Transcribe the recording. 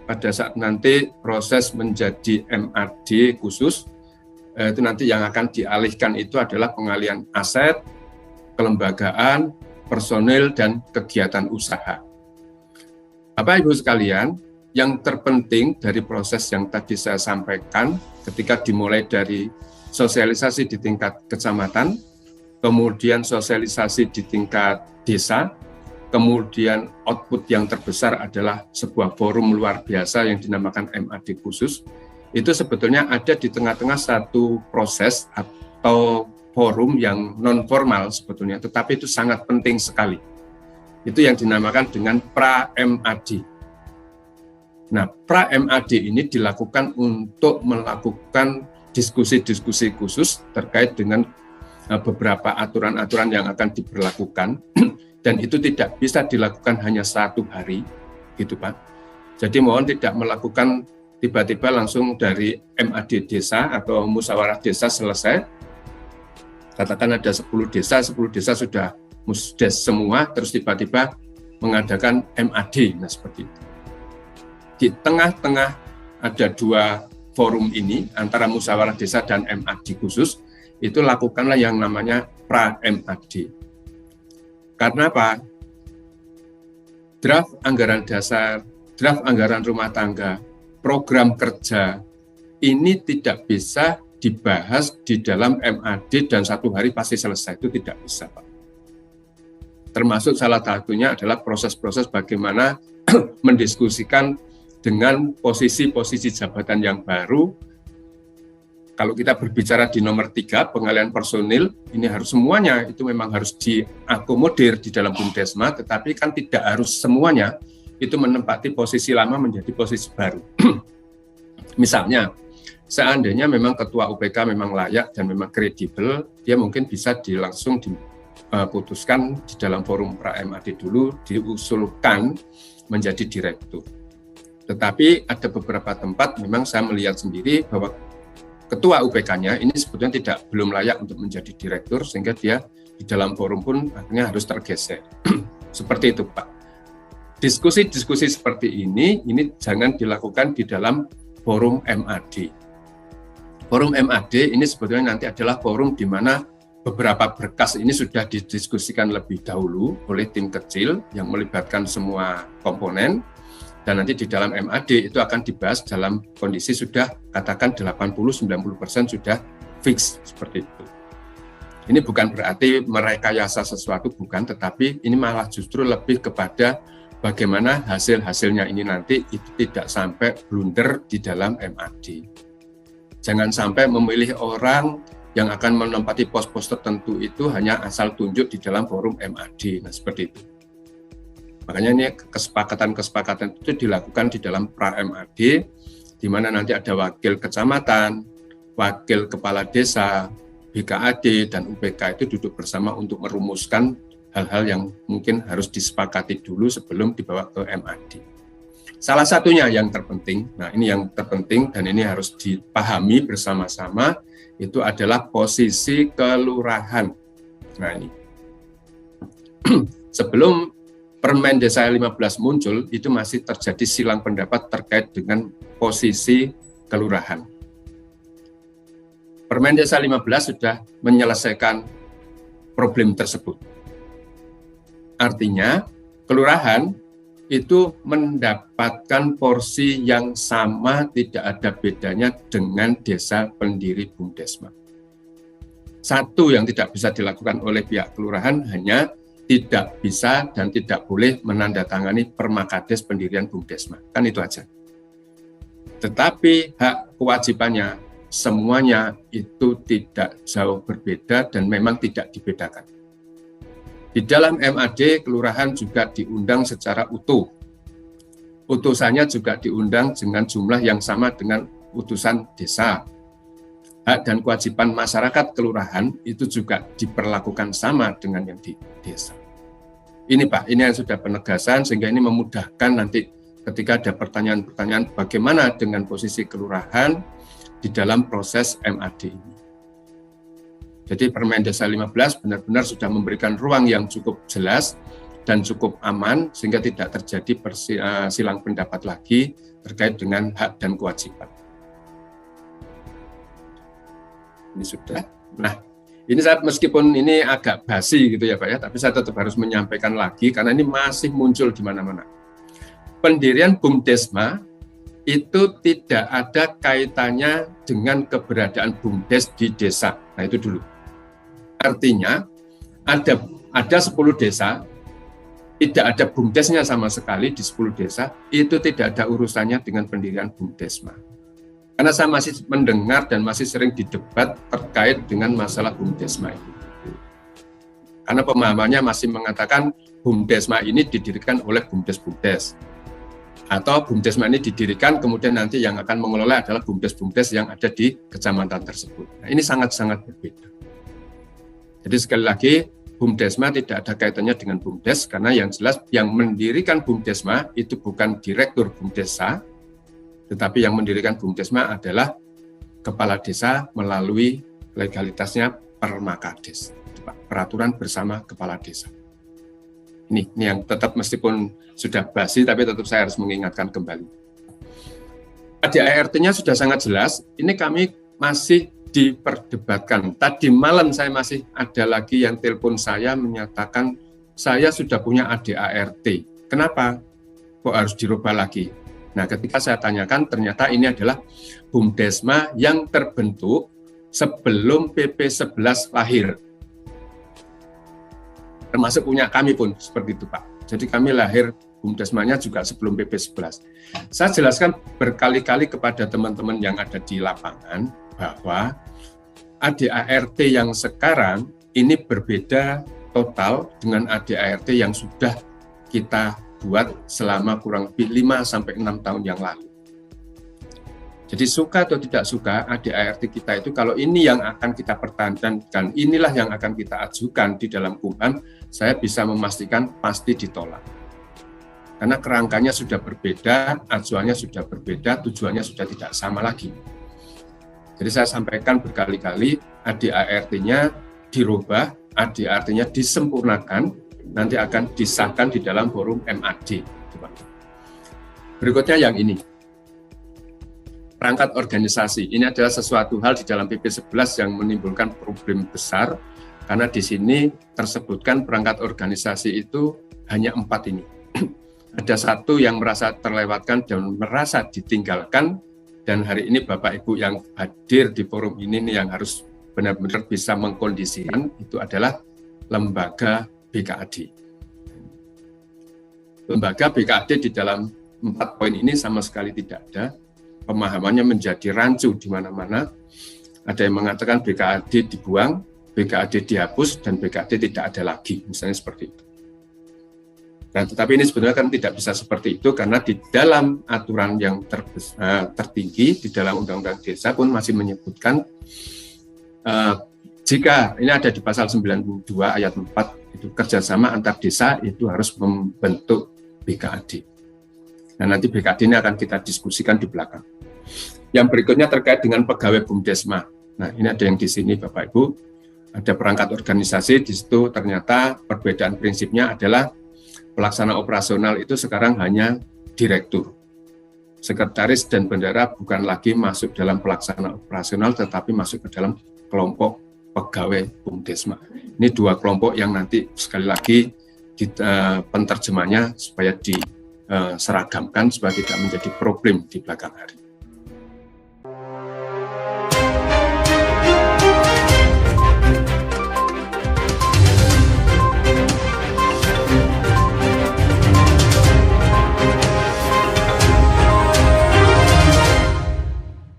pada saat nanti proses menjadi MAD khusus, itu nanti yang akan dialihkan itu adalah pengalihan aset, kelembagaan, personil, dan kegiatan usaha. Bapak Ibu sekalian, yang terpenting dari proses yang tadi saya sampaikan ketika dimulai dari sosialisasi di tingkat kecamatan, kemudian sosialisasi di tingkat desa, kemudian output yang terbesar adalah sebuah forum luar biasa yang dinamakan MAD khusus. Itu sebetulnya ada di tengah-tengah satu proses atau forum yang non formal sebetulnya, tetapi itu sangat penting sekali. Itu yang dinamakan dengan pra-MAD. Nah, pra-MAD ini dilakukan untuk melakukan diskusi-diskusi khusus terkait dengan beberapa aturan-aturan yang akan diberlakukan, dan itu tidak bisa dilakukan hanya 1 hari, gitu Pak. Jadi mohon tidak melakukan tiba-tiba langsung dari MAD desa atau musyawarah desa selesai, katakan ada 10 desa sudah musdes semua, terus tiba-tiba mengadakan MAD, nah seperti itu. Di tengah-tengah ada 2 forum ini, antara musyawarah desa dan MAD khusus, itu lakukanlah yang namanya pra-MAD. Karena apa? Draft anggaran dasar, draft anggaran rumah tangga, program kerja, ini tidak bisa dibahas di dalam MAD dan 1 hari pasti selesai, itu tidak bisa Pak. Termasuk salah satunya adalah proses-proses bagaimana mendiskusikan dengan posisi-posisi jabatan yang baru. Kalau kita berbicara di nomor 3, pengalihan personil, ini harus semuanya, itu memang harus diakomodir di dalam Bumdesma, tetapi kan tidak harus semuanya itu menempati posisi lama menjadi posisi baru. Misalnya, seandainya memang ketua UPK memang layak dan memang kredibel, dia mungkin bisa langsung diputuskan di dalam forum pra-MAD dulu, diusulkan menjadi direktur. Tetapi ada beberapa tempat memang saya melihat sendiri bahwa ketua UPK-nya ini sebetulnya belum layak untuk menjadi direktur, sehingga dia di dalam forum pun akhirnya harus tergeser. Seperti itu Pak. Diskusi-diskusi seperti ini jangan dilakukan di dalam forum MAD. Forum MAD ini sebetulnya nanti adalah forum di mana beberapa berkas ini sudah didiskusikan lebih dahulu oleh tim kecil yang melibatkan semua komponen, dan nanti di dalam MAD itu akan dibahas dalam kondisi sudah katakan 80-90% sudah fix seperti itu. Ini bukan berarti merekayasa sesuatu, bukan, tetapi ini malah justru lebih kepada bagaimana hasil-hasilnya ini nanti itu tidak sampai blunder di dalam MAD. Jangan sampai memilih orang yang akan menempati pos-pos tertentu itu hanya asal tunjuk di dalam forum MAD. Nah, seperti itu. Makanya ini kesepakatan-kesepakatan itu dilakukan di dalam pra-MAD, di mana nanti ada wakil kecamatan, wakil kepala desa, BKAD, dan UPK itu duduk bersama untuk merumuskan hal-hal yang mungkin harus disepakati dulu sebelum dibawa ke MAD. Salah satunya yang terpenting, nah ini yang terpenting dan ini harus dipahami bersama-sama, itu adalah posisi kelurahan. Nah ini, sebelum Permen Desa 15 muncul, itu masih terjadi silang pendapat terkait dengan posisi kelurahan. Permen Desa 15 sudah menyelesaikan problem tersebut. Artinya, kelurahan itu mendapatkan porsi yang sama, tidak ada bedanya dengan desa pendiri Bumdesma. Satu yang tidak bisa dilakukan oleh pihak kelurahan hanya tidak bisa dan tidak boleh menandatangani permakades pendirian Bumdesma. Kan itu aja. Tetapi hak kewajibannya semuanya itu tidak jauh berbeda dan memang tidak dibedakan. Di dalam MAD, kelurahan juga diundang secara utuh. Utusannya juga diundang dengan jumlah yang sama dengan utusan desa. Hak dan kewajiban masyarakat kelurahan itu juga diperlakukan sama dengan yang di desa. Ini Pak, ini yang sudah penegasan sehingga ini memudahkan nanti ketika ada pertanyaan-pertanyaan bagaimana dengan posisi kelurahan di dalam proses MAD ini. Jadi Permen Desa 15 benar-benar sudah memberikan ruang yang cukup jelas dan cukup aman sehingga tidak terjadi silang pendapat lagi terkait dengan hak dan kewajiban. Ini sudah. Nah, ini saya meskipun ini agak basi gitu ya Pak ya, tapi saya tetap harus menyampaikan lagi karena ini masih muncul di mana-mana. Pendirian BUMDesma itu tidak ada kaitannya dengan keberadaan BUMDes di desa. Nah itu dulu. Artinya ada 10 desa, tidak ada BUMDesnya sama sekali di 10 desa, itu tidak ada urusannya dengan pendirian BUMDesma. Karena saya masih mendengar dan masih sering didebat terkait dengan masalah BUMDesma ini. Karena pemahamannya masih mengatakan BUMDesma ini didirikan oleh BUMDes-BUMDes. Atau BUMDesma ini didirikan, kemudian nanti yang akan mengelola adalah BUMDes-BUMDes yang ada di kecamatan tersebut. Nah, ini sangat-sangat berbeda. Jadi sekali lagi, BUMDesma tidak ada kaitannya dengan BUMDes, karena yang jelas yang mendirikan BUMDesma itu bukan direktur BUMDesa, tetapi yang mendirikan BUMDesma adalah kepala desa melalui legalitasnya Permakades, peraturan bersama kepala desa. Ini yang tetap meskipun sudah basi, tapi tetap saya harus mengingatkan kembali. ADART-nya sudah sangat jelas, ini kami masih diperdebatkan. Tadi malam saya masih ada lagi yang telepon saya menyatakan saya sudah punya ADART. Kenapa? Kok harus dirubah lagi? Nah, ketika saya tanyakan, ternyata ini adalah BUMDesma yang terbentuk sebelum PP 11 lahir. Termasuk punya kami pun seperti itu Pak. Jadi kami lahir BUMDesmanya juga sebelum PP 11. Saya jelaskan berkali-kali kepada teman-teman yang ada di lapangan bahwa ADART yang sekarang ini berbeda total dengan ADART yang sudah kita buat selama kurang lebih 5-6 tahun yang lalu. Jadi suka atau tidak suka, ADART kita itu kalau ini yang akan kita pertahankan, inilah yang akan kita ajukan di dalam Kumham, saya bisa memastikan pasti ditolak. Karena kerangkanya sudah berbeda, acuannya sudah berbeda, tujuannya sudah tidak sama lagi. Jadi saya sampaikan berkali-kali, ADART-nya dirubah, ADART-nya disempurnakan, nanti akan disahkan di dalam forum MAD. Berikutnya yang ini. Perangkat organisasi, ini adalah sesuatu hal di dalam PP 11 yang menimbulkan problem besar, karena di sini tersebutkan perangkat organisasi itu hanya 4 ini. Ada satu yang merasa terlewatkan dan merasa ditinggalkan, dan hari ini Bapak Ibu yang hadir di forum ini yang harus benar-benar bisa mengkondisikan, itu adalah lembaga BKAD. Lembaga BKAD di dalam 4 poin ini sama sekali tidak ada. Pemahamannya menjadi rancu di mana-mana. Ada yang mengatakan BKAD dibuang, BKAD dihapus, dan BKAD tidak ada lagi, misalnya seperti itu. Nah, tetapi ini sebenarnya kan tidak bisa seperti itu, karena di dalam aturan yang tertinggi, di dalam Undang-Undang Desa pun masih menyebutkan, jika ini ada di pasal 92 ayat 4, itu kerjasama antar desa itu harus membentuk BKAD. Nah, nanti BKAD ini akan kita diskusikan di belakang. Yang berikutnya terkait dengan pegawai BUMDesma. Nah, ini ada yang di sini Bapak Ibu, ada perangkat organisasi, di situ ternyata perbedaan prinsipnya adalah pelaksana operasional itu sekarang hanya direktur. Sekretaris dan bendahara bukan lagi masuk dalam pelaksana operasional, tetapi masuk ke dalam kelompok pegawai BUMDesma. Ini 2 kelompok yang nanti sekali lagi penterjemahnya supaya diseragamkan supaya tidak menjadi problem di belakang hari.